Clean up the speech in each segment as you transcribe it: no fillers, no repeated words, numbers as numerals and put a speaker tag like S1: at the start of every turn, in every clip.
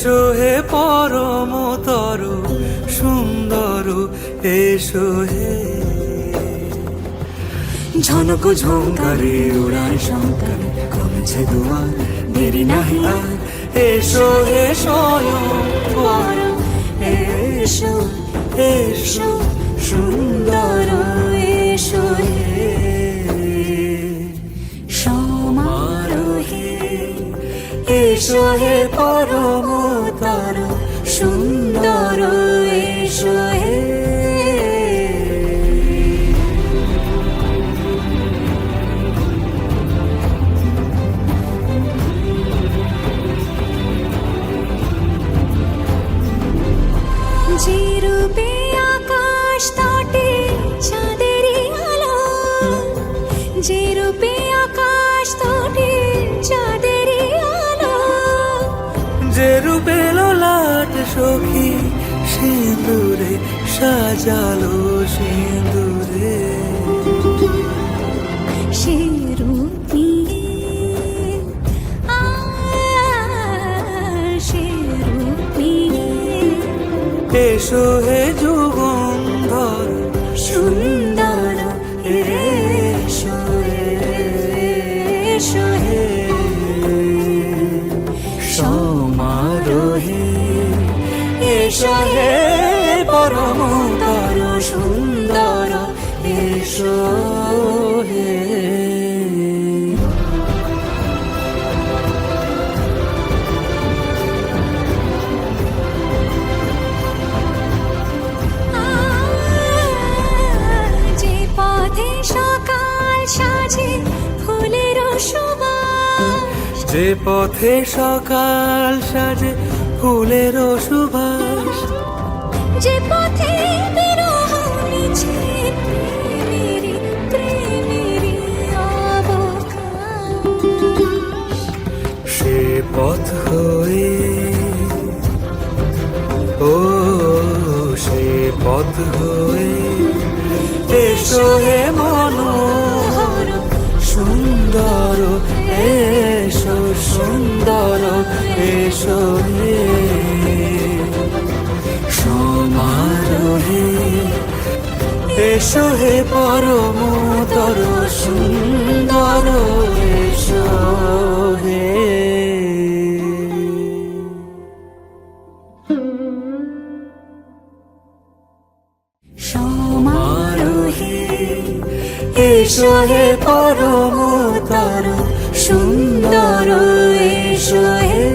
S1: এসো হে পরমতর সুন্দর, এসো হে। ঝনক ঝঙ্কারে উড়ায় শঙ্কারে কমেছে দুয়ার, দেরি নাহি আর। এসো হে স্বয়ং বর, এসো এসো সুন্দর, এসো হে সমারোহে। এসো হে পরমতর সুন্দর, এসো হে।
S2: যে রূপে আকাশ তটে চাঁদেরই আলো, যে রূপে আকাশ তটে চাঁদেরই আলো,
S1: যে রূপে ললাট সখী সিঁদুরে সাজালো সিঁদুরে।
S2: সে রূপ নিয়ে সে রূপ নিয়ে
S1: এসো হে যুগন্ধর
S2: সুন্দর, এসো এসো হে
S1: সমারোহে। এসো হে পরমতর সুন্দর, এসো হে।
S2: যে পথে সকাল সাজে ফুলের সুবাস,
S1: যে পথে সকাল সাজে ফুলের সুবাস,
S2: যে পথে বিরহ মিছে প্রেমেরই প্রেমেরই অবকাশ,
S1: সে পথ হয়ে ও সে পথ হয়ে। এসো হে মনোহর সুন্দর, এসো সুন্দর, এসো হে সমারোহে। এসো হে পরমতর সুন্দর, এসো হে।
S2: সমারোহে।
S1: এসো হে পরমতর সুন্দর, এসো হে।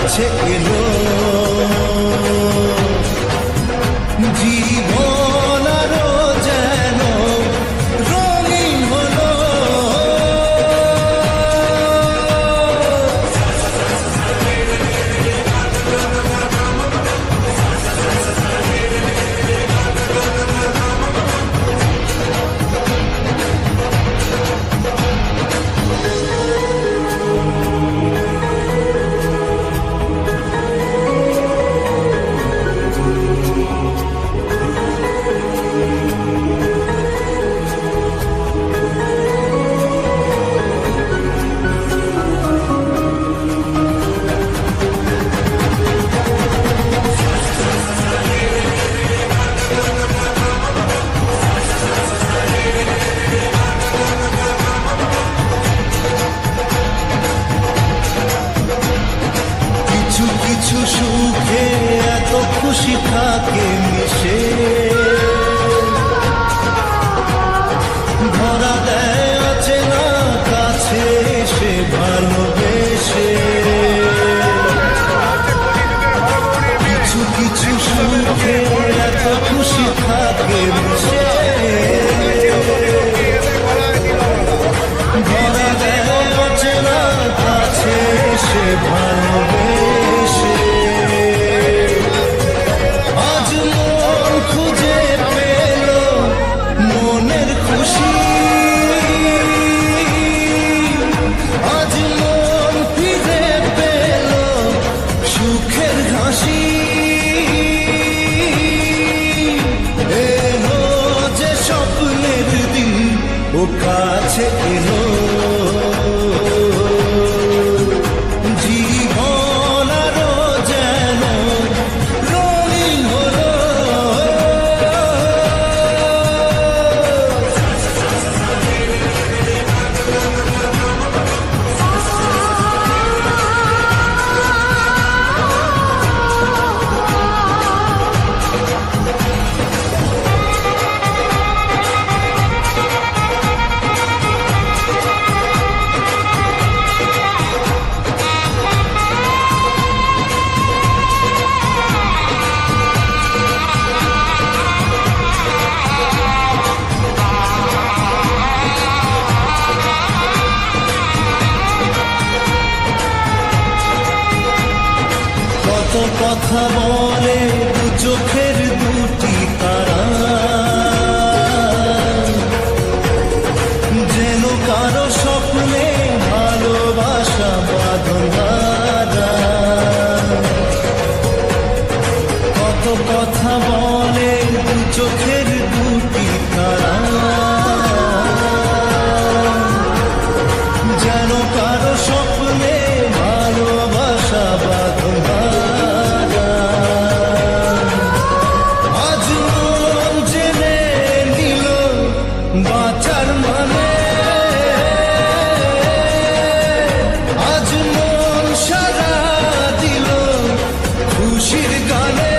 S3: কাছে এলো জীবন আরো যেন রঙিন হলো কিছু কিছু সুখে এত খুশি থাকে মিশে ধরা দেয় আছে না কাছে সে ভালোবেসে কিছু কিছু সুখে এত খুশি থাকে মিশে ধরা দেয় আছে না কাছে সে ভালোবেসে আজ মন খুঁজে পেল মনের খুশি আজ মন ফিরে পেল সুখের হাসি এলো যে স্বপ্নের দিন ও কাছে এলো জীবন আরো যেন রঙিন হলো কত কথা বলে দু চোখের দুটি তারা যেন কারো স্বপ্নে ভালোবাসা বাঁধনা কত কথা বলে দু চোখের দুটি তারা যেন কারো স্বপ্নে ভালোবাসা বাঁধনা আজ মন জেনে নিল বাঁচার মানে আজ মন সারা দিল খুশির গানে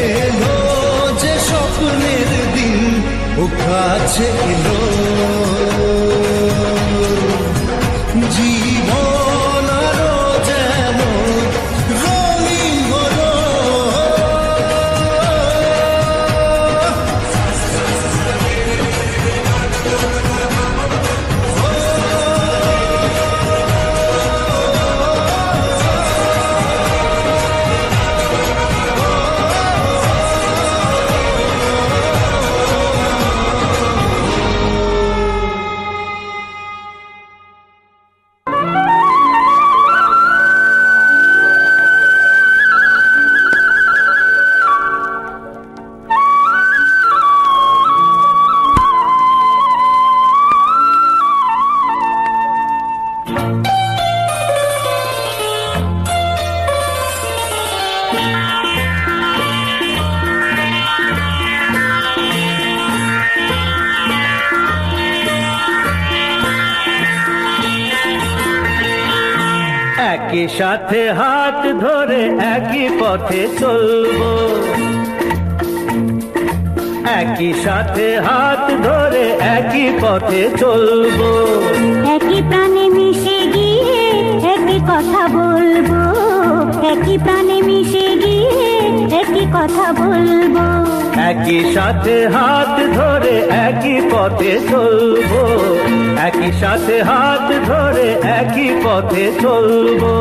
S3: এলো যে স্বপ্নের দিন ও কাছে এলো জীবন আরো যেন রঙিন হলো
S4: একই সাথে হাত ধরে একই পথে চলবো, একই সাথে হাত ধরে একই পথে চলবো,
S2: একই প্রাণে মিশে গিয়ে কথা বলবো, একই প্রাণে মিশে গিয়ে একই কথা বলবো।
S4: একই সাথে হাত ধরে একই পথে চলবো, একই সাথে হাত ধরে একই পথে চলবো।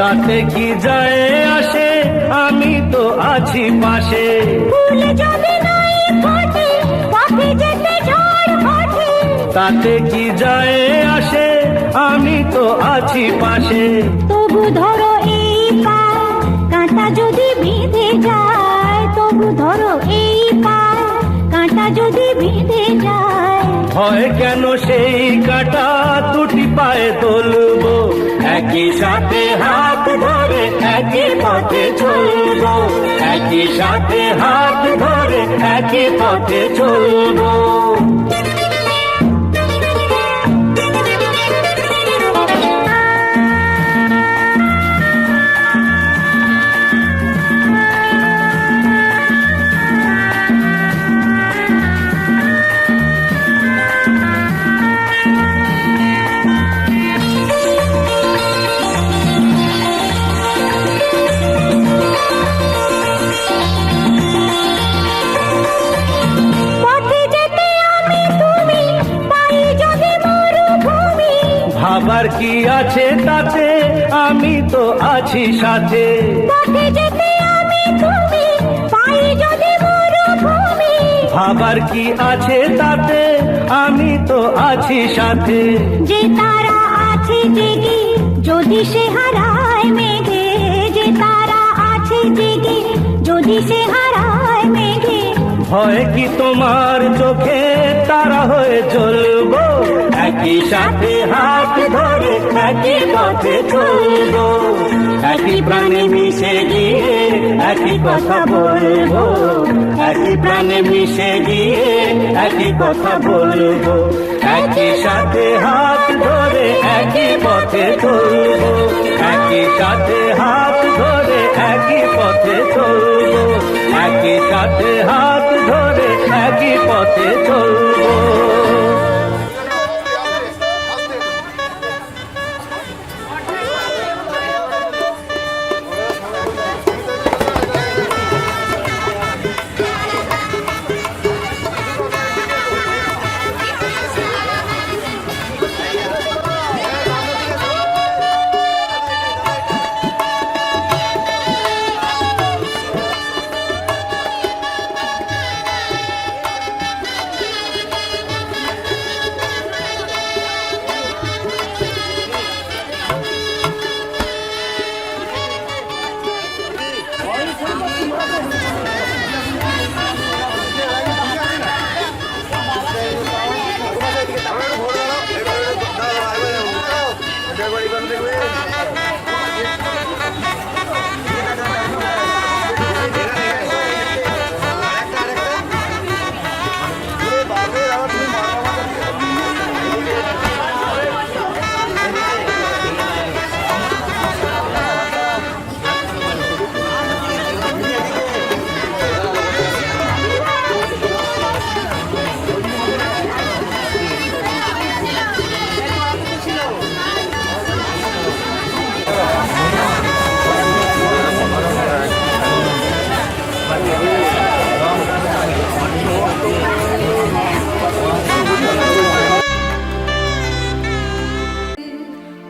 S4: তাতে কি যায় আসে, আমি তো আছি পাশে।
S2: ফুল যদি নাই ফোটে, পথে যেতে ঝড় ওঠে।
S4: তাতে কি যায় আসে, আমি তো আছি পাশে।
S2: তবু ধরো এই পায়, কাঁটা যদি বিঁধে যায়। তবু ধরো এই পায়, কাঁটা যদি বিঁধে যায়।
S4: হয় কেন সেই কাঁটা দুটি পায়ে তুলবো, একই সাথে হাত ধরে একই পথে চলবো, একই সাথে হাত ধরে একই পথে চলবো। ভাবার কি আছে তাতে, আমি তো আছি সাথে।
S2: পথে যেতে আমি তুমি, পাই যদি মরুভূমি।
S4: ভাবার কি আছে তাতে, আমি তো আছি সাথে।
S2: যে তারা আছে জেগে, যদি সে হারায় মেঘে। যে তারা আছে জেগে, যদি সে হারায় মেঘে।
S4: হয় কি তোমার চোখে তারা হয়ে চলবো, একই সাথে হাত ধরে একই পথে চলবো। একই প্রাণে মিশে গিয়ে একই কথা বলবো, একই প্রাণে মিশে গিয়ে একই কথা বলবো। একই সাথে হাত ধরে একই পথে চলবো, একই সাথে হাত ধরে একই পথে চলবো, একই সাথে হাত ধরে একই পথে চলবো।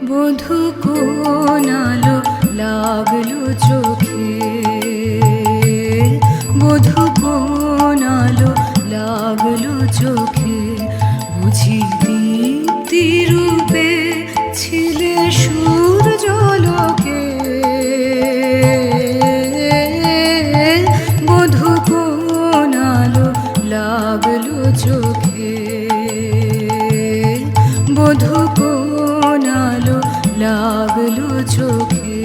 S2: বধূ কোন আলো লাগলো চোখে, বধূ কোন আলো লাগলো চোখে। বুঝি দীপ্তি রূপে ছিলে সূর্যালোকে। বধূ কোন আলো লাগলো চোখে।
S1: লাগলো চোখে।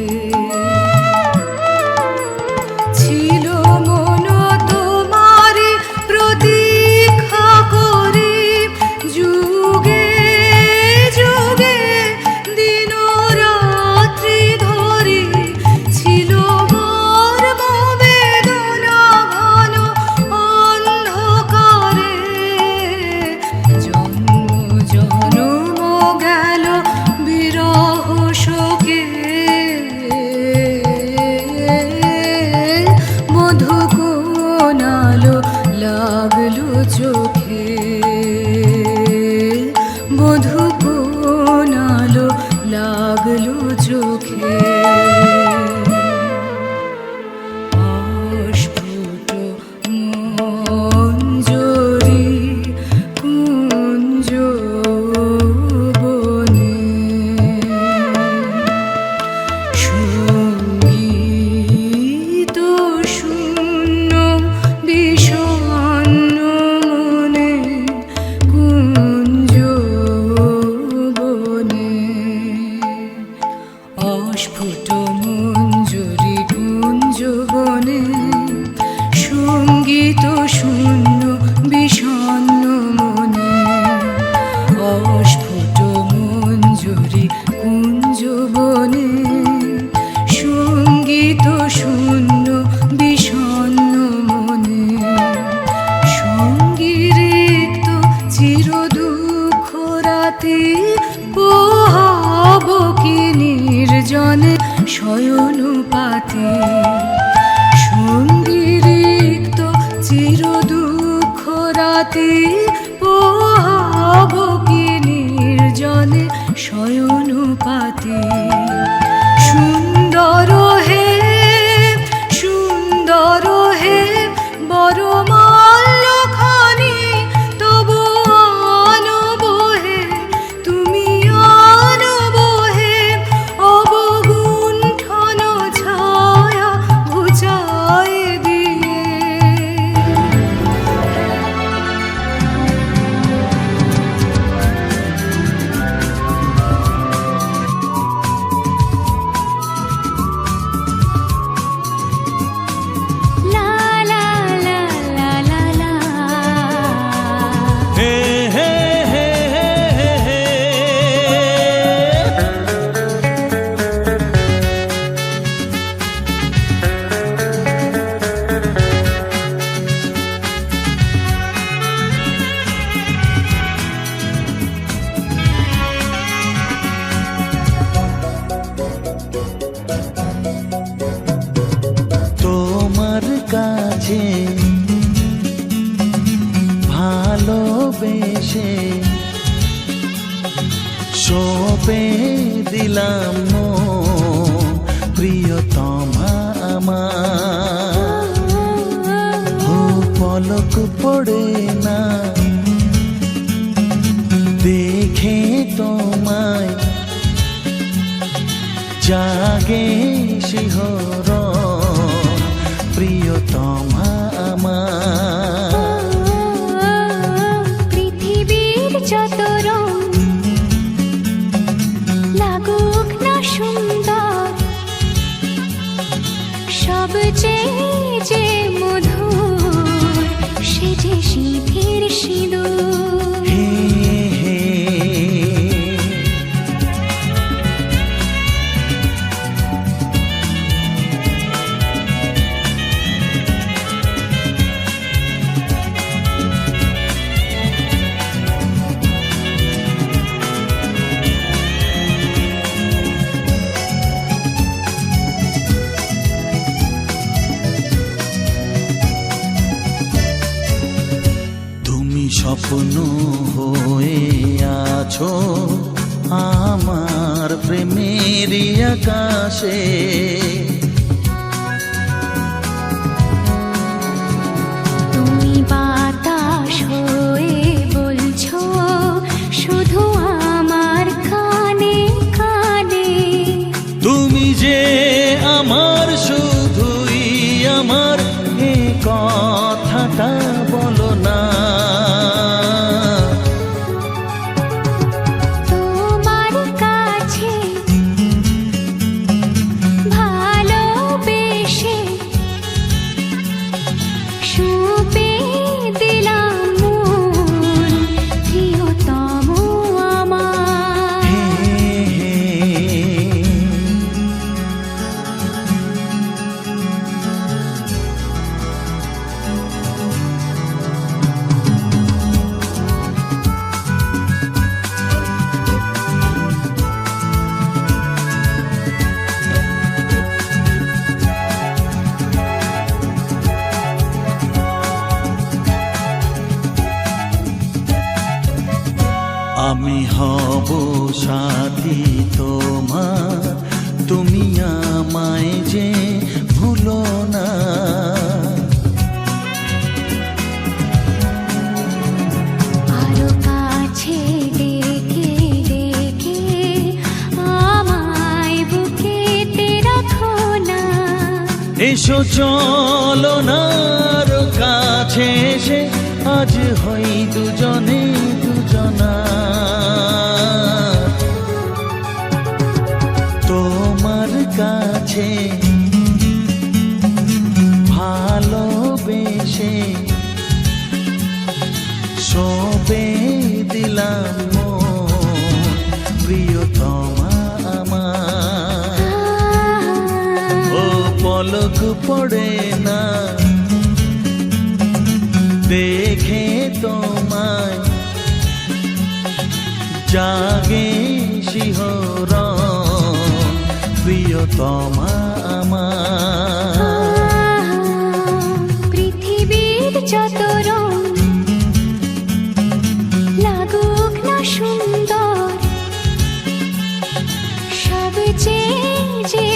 S1: ছিল মন তোমারি প্রতীক্ষা করে, যুগে যুগে দিন রাত্রি ধরে ছিল মর্ম বেদনা ঘন অন্ধকারে। জন্ম জনম গেল বিরহ শোকে, মধু কোন আলো লাগলো চোখে, মধু কোন আলো লাগলো চোখে। অস্ফুট মঞ্জরি কুঞ্জ বনে, সঙ্গীত শূন্য বিষণ্ণ মনে কুঞ্জ বনে। অস্ফুট মঞ্জরি কুঞ্জ বনে, সঙ্গীত শূন্য বিষণ্ণ মনে। অস্ফুট মঞ্জরি কুঞ্জ বনে, সঙ্গীত শূন্য বিষণ্ণ মনে। সঙ্গীরিক্ত চির দুঃখ রাতে পোহাব কি নির্জনে শয়ন পাতে। সঙ্গীরিক্ত চির দুঃখ রাতে পোহাব কি নির্জনে শয়ন পাতে। সুন্দর হে সুন্দর হে বড় মাল্যখানি তবু আনব হে, তুমি আনব হে অবগুণ্ঠন ছায়া ঘুচায় দিয়ে।
S2: লা লা লা লা লা লা।
S3: হে হে হে হে হে হে। তোমার কাছে ভালোবেসে সঁপে দিলাম মন, প্রিয়তমা আমার। ও পলক পড়ে না দেখে তোমায়, জাগে শিহরণ, প্রিয়তমা আমার।
S2: পৃথিবীর যত রং লাগুক না সুন্দর, সবচেয়ে যে মধুর সে যে সিঁথির সিঁদুর।
S3: হে হে। তুমি স্বপ্ন হয়ে আছো আমার প্রেমের আকাশে।
S2: তুমি বাতাস হয়ে বলছো শুধু আমার কানে কানে।
S3: তুমি যে আমার শুধুই আমার, এ কথাটা বলো না।
S2: তোমার কাছে
S3: সাথী তোমার, তুমি আমায় যে ভুলো না।
S2: আরো কাছে ডেকে ডেকে আমায় বুকেতে রাখো না।
S3: এসো চলো না আরো কাছে এসে আজ হই দুজনে দুজনা। তোমার কাছে ভালোবেসে সবে দিলাম মন, প্রিয়তমা আমার। ও পলক পড়ে না দেখে তোমায়, জাগে শিহরণ, প্রিয়তমা আমার।
S2: পৃথিবীর যত রং লাগুক না সুন্দর, সবচেয়ে যে